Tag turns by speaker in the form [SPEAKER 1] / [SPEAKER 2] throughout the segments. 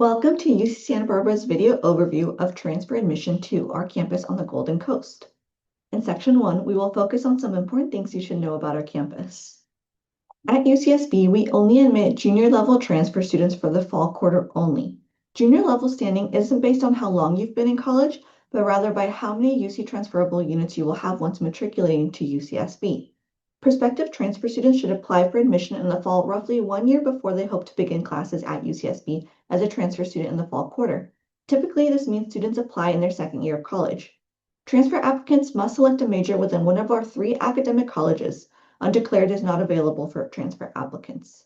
[SPEAKER 1] Welcome to UC Santa Barbara's video overview of transfer admission to our campus on the Golden Coast. In section 1, we will focus on some important things you should know about our campus. At UCSB, we only admit junior level transfer students for the fall quarter only. Junior level standing isn't based on how long you've been in college, but rather by how many UC transferable units you will have once matriculating to UCSB. Prospective transfer students should apply for admission in the fall roughly 1 year before they hope to begin classes at UCSB as a transfer student in the fall quarter. Typically, this means students apply in their second year of college. Transfer applicants must select a major within one of our 3 academic colleges. Undeclared is not available for transfer applicants.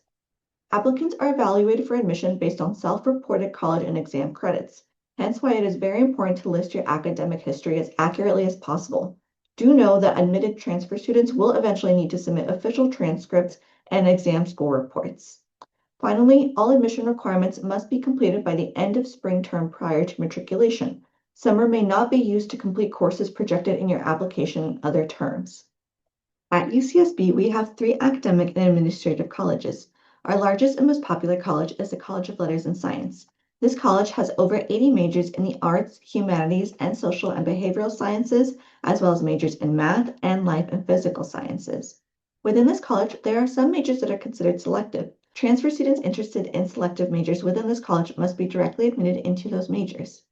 [SPEAKER 1] Applicants are evaluated for admission based on self-reported college and exam credits, hence why it is very important to list your academic history as accurately as possible. Do know that admitted transfer students will eventually need to submit official transcripts and exam score reports. Finally, all admission requirements must be completed by the end of spring term prior to matriculation. Summer may not be used to complete courses projected in your application in other terms. At UCSB, we have 3 academic and administrative colleges. Our largest and most popular college is the College of Letters and Science. This college has over 80 majors in the arts, humanities, and social and behavioral sciences, as well as majors in math and life and physical sciences. Within this college, there are some majors that are considered selective. Transfer students interested in selective majors within this college must be directly admitted into those majors.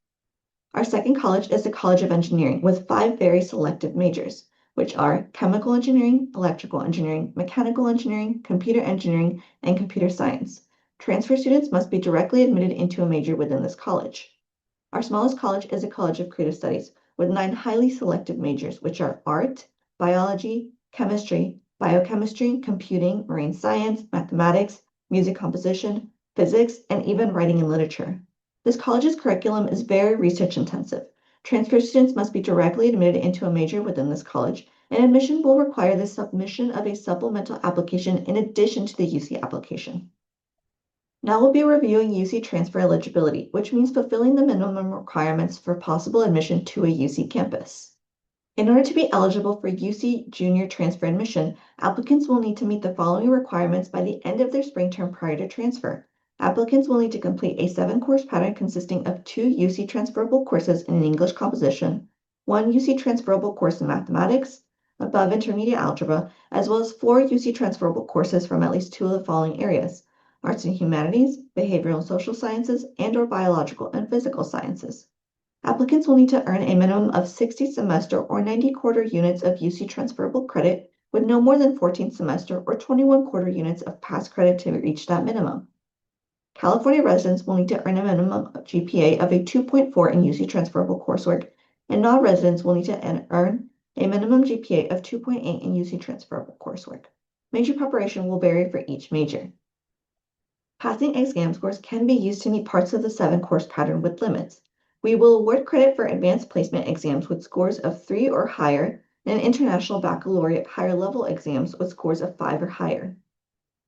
[SPEAKER 1] Our second college is the College of Engineering with 5 very selective majors, which are chemical engineering, electrical engineering, mechanical engineering, computer engineering, and computer science. Transfer students must be directly admitted into a major within this college. Our smallest college is the College of Creative Studies with 9 highly selective majors, which are art, biology, chemistry, biochemistry, computing, marine science, mathematics, music composition, physics, and even writing and literature. This college's curriculum is very research intensive. Transfer students must be directly admitted into a major within this college, and admission will require the submission of a supplemental application in addition to the UC application. Now we'll be reviewing UC transfer eligibility, which means fulfilling the minimum requirements for possible admission to a UC campus. In order to be eligible for UC junior transfer admission, applicants will need to meet the following requirements by the end of their spring term prior to transfer. Applicants will need to complete a 7-course pattern consisting of 2 UC transferable courses in an English composition, 1 UC transferable course in mathematics, above intermediate algebra, as well as 4 UC transferable courses from at least 2 of the following areas: arts and humanities, behavioral and social sciences, and/or biological and physical sciences. Applicants will need to earn a minimum of 60 semester or 90 quarter units of UC transferable credit with no more than 14 semester or 21 quarter units of past credit to reach that minimum. California residents will need to earn a minimum GPA of a 2.4 in UC transferable coursework, and non-residents will need to earn a minimum GPA of 2.8 in UC transferable coursework. Major preparation will vary for each major. Passing exam scores can be used to meet parts of the 7-course pattern with limits. We will award credit for advanced placement exams with scores of 3 or higher, and international baccalaureate higher level exams with scores of 5 or higher.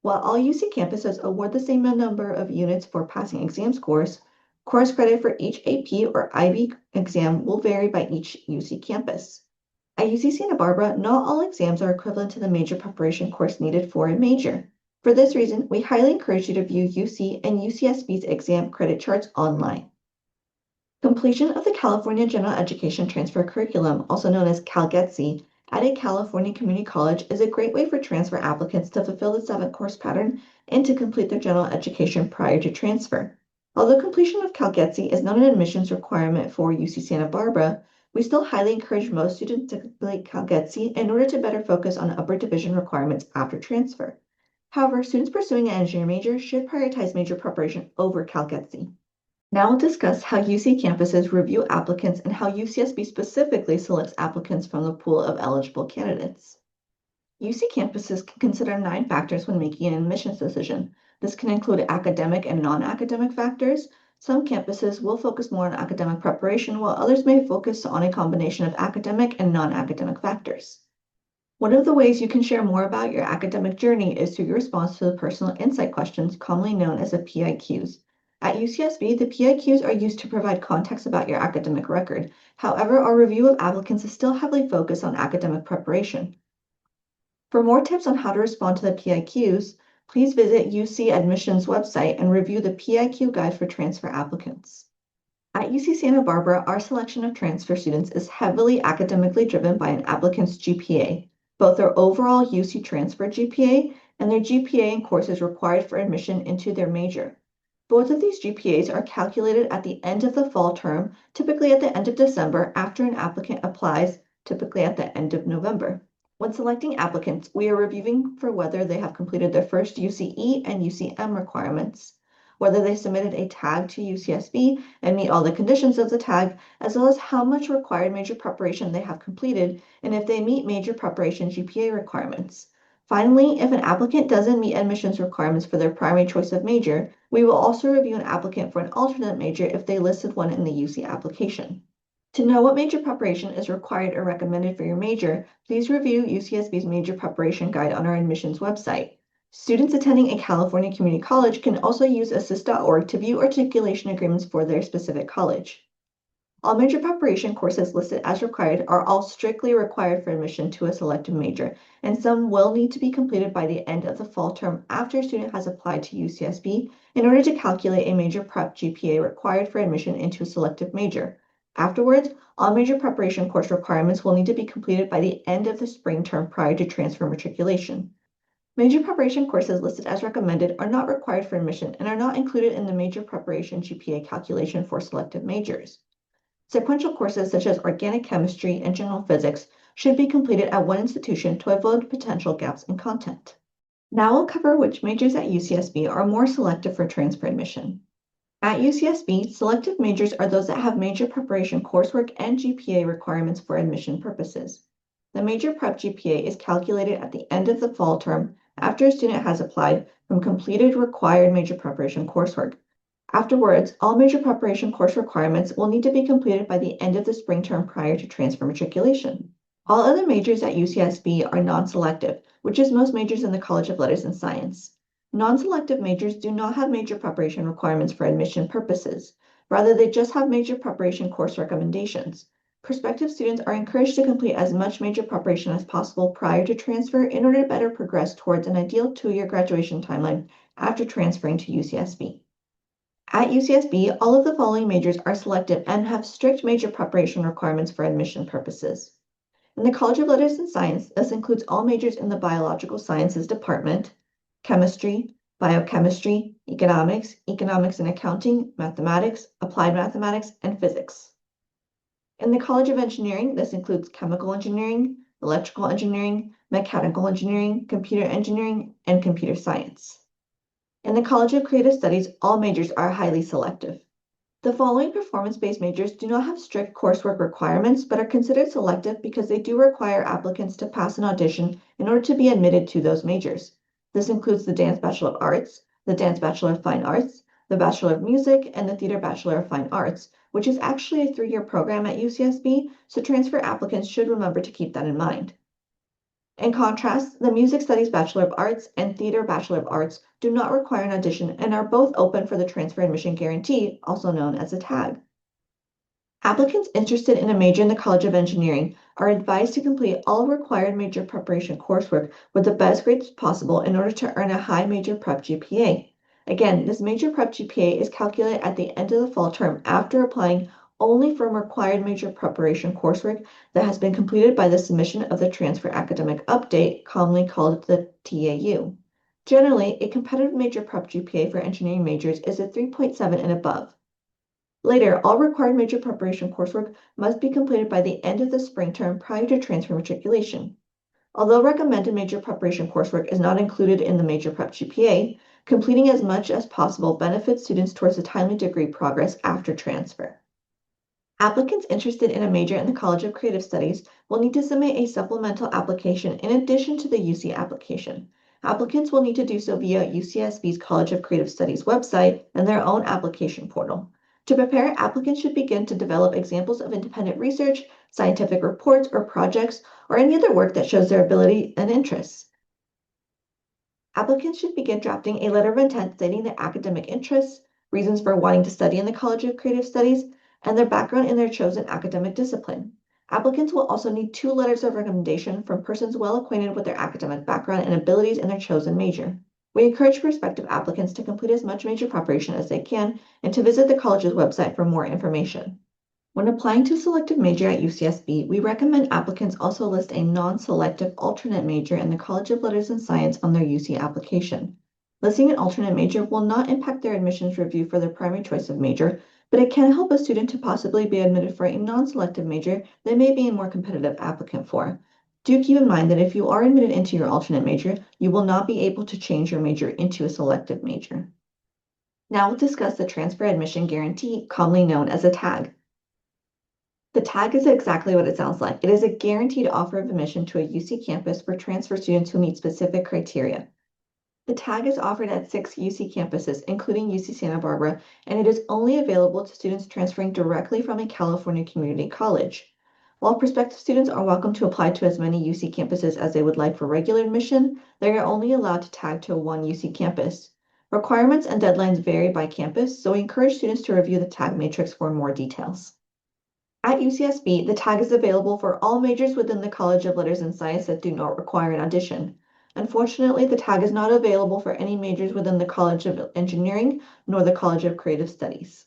[SPEAKER 1] While all UC campuses award the same number of units for passing exam scores, course credit for each AP or IB exam will vary by each UC campus. At UC Santa Barbara, not all exams are equivalent to the major preparation course needed for a major. For this reason, we highly encourage you to view UC and UCSB's exam credit charts online. Completion of the California General Education Transfer Curriculum, also known as CalGETC, at a California community college is a great way for transfer applicants to fulfill the 7-course pattern and to complete their general education prior to transfer. Although completion of CalGETC is not an admissions requirement for UC Santa Barbara, we still highly encourage most students to complete CalGETC in order to better focus on upper division requirements after transfer. However, students pursuing an engineering major should prioritize major preparation over CalGETC. Now we'll discuss how UC campuses review applicants and how UCSB specifically selects applicants from the pool of eligible candidates. UC campuses can consider 9 factors when making an admissions decision. This can include academic and non-academic factors. Some campuses will focus more on academic preparation, while others may focus on a combination of academic and non-academic factors. One of the ways you can share more about your academic journey is through your response to the personal insight questions, commonly known as the PIQs. At UCSB, the PIQs are used to provide context about your academic record. However, our review of applicants is still heavily focused on academic preparation. For more tips on how to respond to the PIQs, please visit UC Admission's website and review the PIQ guide for transfer applicants. At UC Santa Barbara, our selection of transfer students is heavily academically driven by an applicant's GPA, both their overall UC transfer GPA and their GPA in courses required for admission into their major. Both of these GPAs are calculated at the end of the fall term, typically at the end of December after an applicant applies, typically at the end of November. When selecting applicants, we are reviewing for whether they have completed their first UCE and UCM requirements, whether they submitted a tag to UCSB and meet all the conditions of the tag, as well as how much required major preparation they have completed, and if they meet major preparation GPA requirements. Finally, if an applicant doesn't meet admissions requirements for their primary choice of major, we will also review an applicant for an alternate major if they listed one in the UC application. To know what major preparation is required or recommended for your major, please review UCSB's Major Preparation Guide on our admissions website. Students attending a California community college can also use assist.org to view articulation agreements for their specific college. All major preparation courses listed as required are all strictly required for admission to a selective major, and some will need to be completed by the end of the fall term after a student has applied to UCSB in order to calculate a major prep GPA required for admission into a selective major. Afterwards, all major preparation course requirements will need to be completed by the end of the spring term prior to transfer matriculation. Major preparation courses listed as recommended are not required for admission and are not included in the major preparation GPA calculation for selective majors. Sequential courses such as organic chemistry and general physics should be completed at one institution to avoid potential gaps in content. Now we'll cover which majors at UCSB are more selective for transfer admission. At UCSB, selective majors are those that have major preparation coursework and GPA requirements for admission purposes. The major prep GPA is calculated at the end of the fall term after a student has applied from completed required major preparation coursework. Afterwards, all major preparation course requirements will need to be completed by the end of the spring term prior to transfer matriculation. All other majors at UCSB are non-selective, which is most majors in the College of Letters and Science. Non-selective majors do not have major preparation requirements for admission purposes. Rather, they just have major preparation course recommendations. Prospective students are encouraged to complete as much major preparation as possible prior to transfer in order to better progress towards an ideal 2-year graduation timeline after transferring to UCSB. At UCSB, all of the following majors are selective and have strict major preparation requirements for admission purposes. In the College of Letters and Science, this includes all majors in the Biological Sciences Department, chemistry, biochemistry, economics, economics and accounting, mathematics, applied mathematics, and physics. In the College of Engineering, this includes chemical engineering, electrical engineering, mechanical engineering, computer engineering, and computer science. In the College of Creative Studies, all majors are highly selective. The following performance-based majors do not have strict coursework requirements, but are considered selective because they do require applicants to pass an audition in order to be admitted to those majors. This includes the Dance Bachelor of Arts, the Dance Bachelor of Fine Arts, the Bachelor of Music, and the Theater Bachelor of Fine Arts, which is actually a 3-year program at UCSB, so transfer applicants should remember to keep that in mind. In contrast, the Music Studies Bachelor of Arts and Theater Bachelor of Arts do not require an audition and are both open for the transfer admission guarantee, also known as a tag. Applicants interested in a major in the College of Engineering are advised to complete all required major preparation coursework with the best grades possible in order to earn a high major prep GPA. Again, this major prep GPA is calculated at the end of the fall term after applying only from required major preparation coursework that has been completed by the submission of the Transfer Academic Update, commonly called the TAU. Generally, a competitive major prep GPA for engineering majors is a 3.7 and above. Later, all required major preparation coursework must be completed by the end of the spring term prior to transfer matriculation. Although recommended major preparation coursework is not included in the major prep GPA, completing as much as possible benefits students towards a timely degree progress after transfer. Applicants interested in a major in the College of Creative Studies will need to submit a supplemental application in addition to the UC application. Applicants will need to do so via UCSB's College of Creative Studies website and their own application portal. To prepare, applicants should begin to develop examples of independent research, scientific reports or projects, or any other work that shows their ability and interests. Applicants should begin drafting a letter of intent stating their academic interests, reasons for wanting to study in the College of Creative Studies, and their background in their chosen academic discipline. Applicants will also need 2 letters of recommendation from persons well acquainted with their academic background and abilities in their chosen major. We encourage prospective applicants to complete as much major preparation as they can and to visit the college's website for more information. When applying to a selective major at UCSB, we recommend applicants also list a non-selective alternate major in the College of Letters and Science on their UC application. Listing an alternate major will not impact their admissions review for their primary choice of major, but it can help a student to possibly be admitted for a non-selective major they may be a more competitive applicant for. Do keep in mind that if you are admitted into your alternate major, you will not be able to change your major into a selective major. Now we'll discuss the Transfer Admission Guarantee, commonly known as a TAG. The tag is exactly what it sounds like. It is a guaranteed offer of admission to a UC campus for transfer students who meet specific criteria. The tag is offered at 6 UC campuses, including UC Santa Barbara, and it is only available to students transferring directly from a California community college. While prospective students are welcome to apply to as many UC campuses as they would like for regular admission, they are only allowed to tag to one UC campus. Requirements and deadlines vary by campus, so we encourage students to review the tag matrix for more details. At UCSB, the tag is available for all majors within the College of Letters and Science that do not require an audition. Unfortunately, the tag is not available for any majors within the College of Engineering nor the College of Creative Studies.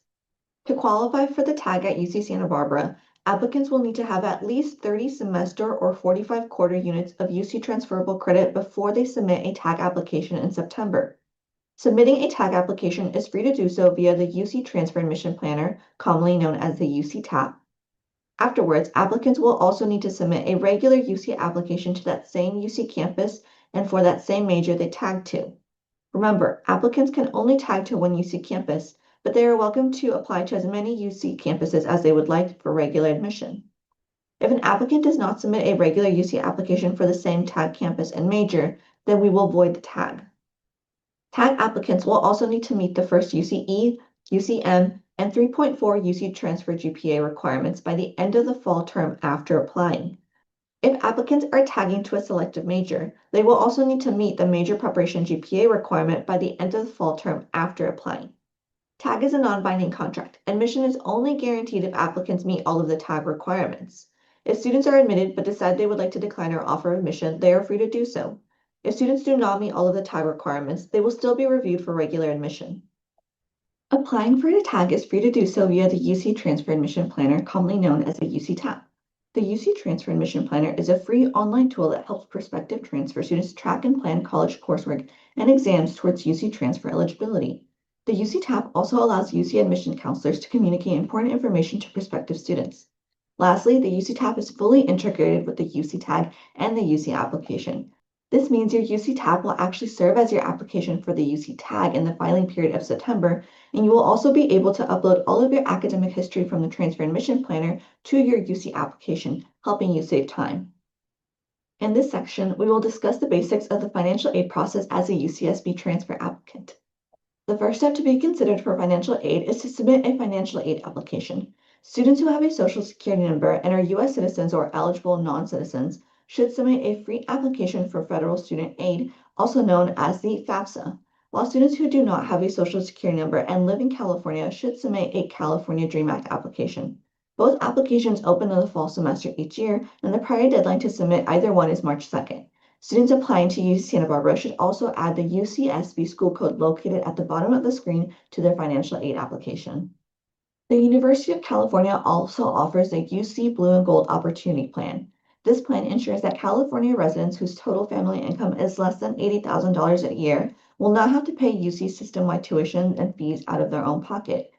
[SPEAKER 1] To qualify for the tag at UC Santa Barbara, applicants will need to have at least 30 semester or 45 quarter units of UC transferable credit before they submit a tag application in September. Submitting a tag application is free to do so via the UC Transfer Admission Planner, commonly known as the UC TAP. Afterwards, applicants will also need to submit a regular UC application to that same UC campus and for that same major they tagged to. Remember, applicants can only tag to one UC campus, but they are welcome to apply to as many UC campuses as they would like for regular admission. If an applicant does not submit a regular UC application for the same tag campus and major, then we will void the tag. Tag applicants will also need to meet the first UCE, UCM, and 3.4 UC transfer GPA requirements by the end of the fall term after applying. If applicants are tagging to a selective major, they will also need to meet the major preparation GPA requirement by the end of the fall term after applying. TAG is a non-binding contract. Admission is only guaranteed if applicants meet all of the TAG requirements. If students are admitted but decide they would like to decline our offer of admission, they are free to do so. If students do not meet all of the TAG requirements, they will still be reviewed for regular admission. Applying for a tag is free to do so via the UC Transfer Admission Planner, commonly known as the UC TAP. The UC Transfer Admission Planner is a free online tool that helps prospective transfer students track and plan college coursework and exams towards UC transfer eligibility. The UC TAP also allows UC admission counselors to communicate important information to prospective students. Lastly, the UC TAP is fully integrated with the UC Tag and the UC application. This means your UC TAP will actually serve as your application for the UC Tag in the filing period of September, and you will also be able to upload all of your academic history from the Transfer Admission Planner to your UC application, helping you save time. In this section, we will discuss the basics of the financial aid process as a UCSB transfer applicant. The first step to be considered for financial aid is to submit a financial aid application. Students who have a Social Security number and are U.S. citizens or eligible non-citizens should submit a free application for federal student aid, also known as the FAFSA, while students who do not have a Social Security number and live in California should submit a California DREAM Act application. Both applications open in the fall semester each year, and the prior deadline to submit either one is March 2nd. Students applying to UC Santa Barbara should also add the UCSB school code located at the bottom of the screen to their financial aid application. The University of California also offers a UC Blue and Gold Opportunity Plan. This plan ensures that California residents whose total family income is less than $80,000 a year will not have to pay UC system-wide tuition and fees out of their own pocket.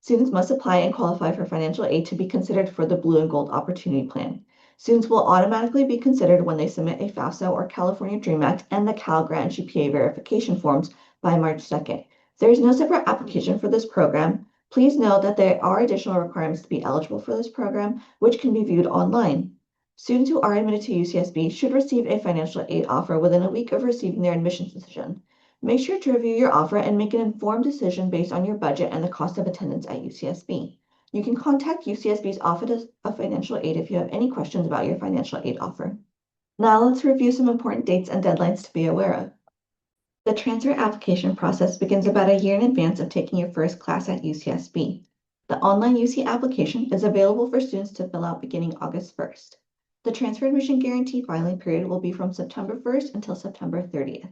[SPEAKER 1] Students must apply and qualify for financial aid to be considered for the Blue and Gold Opportunity Plan. Students will automatically be considered when they submit a FAFSA or California DREAM Act and the Cal Grant GPA verification forms by March 2nd. There is no separate application for this program. Please note that there are additional requirements to be eligible for this program, which can be viewed online. Students who are admitted to UCSB should receive a financial aid offer within a week of receiving their admissions decision. Make sure to review your offer and make an informed decision based on your budget and the cost of attendance at UCSB. You can contact UCSB's Office of Financial Aid if you have any questions about your financial aid offer. Now let's review some important dates and deadlines to be aware of. The transfer application process begins about a year in advance of taking your first class at UCSB. The online UC application is available for students to fill out beginning August 1st. The transfer admission guarantee filing period will be from September 1st until September 30th.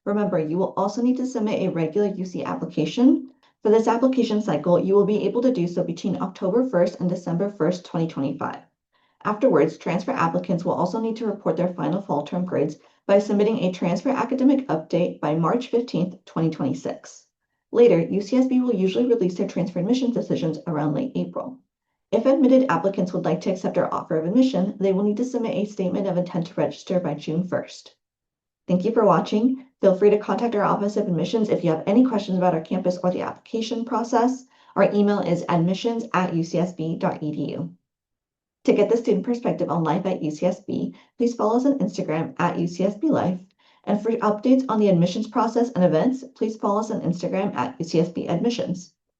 [SPEAKER 1] Remember, you will also need to submit a regular UC application. For this application cycle, you will be able to do so between October 1st and December 1st, 2025. Afterwards, transfer applicants will also need to report their final fall term grades by submitting a transfer academic update by March 15th, 2026. Later, UCSB will usually release their transfer admissions decisions around late April. If admitted applicants would like to accept our offer of admission, they will need to submit a statement of intent to register by June 1st. Thank you for watching. Feel free to contact our Office of Admissions if you have any questions about our campus or the application process. Our email is admissions@ucsb.edu. To get the student perspective on life at UCSB, please follow us on Instagram at UCSB Life. And for updates on the admissions process and events, please follow us on Instagram at UCSB Admissions.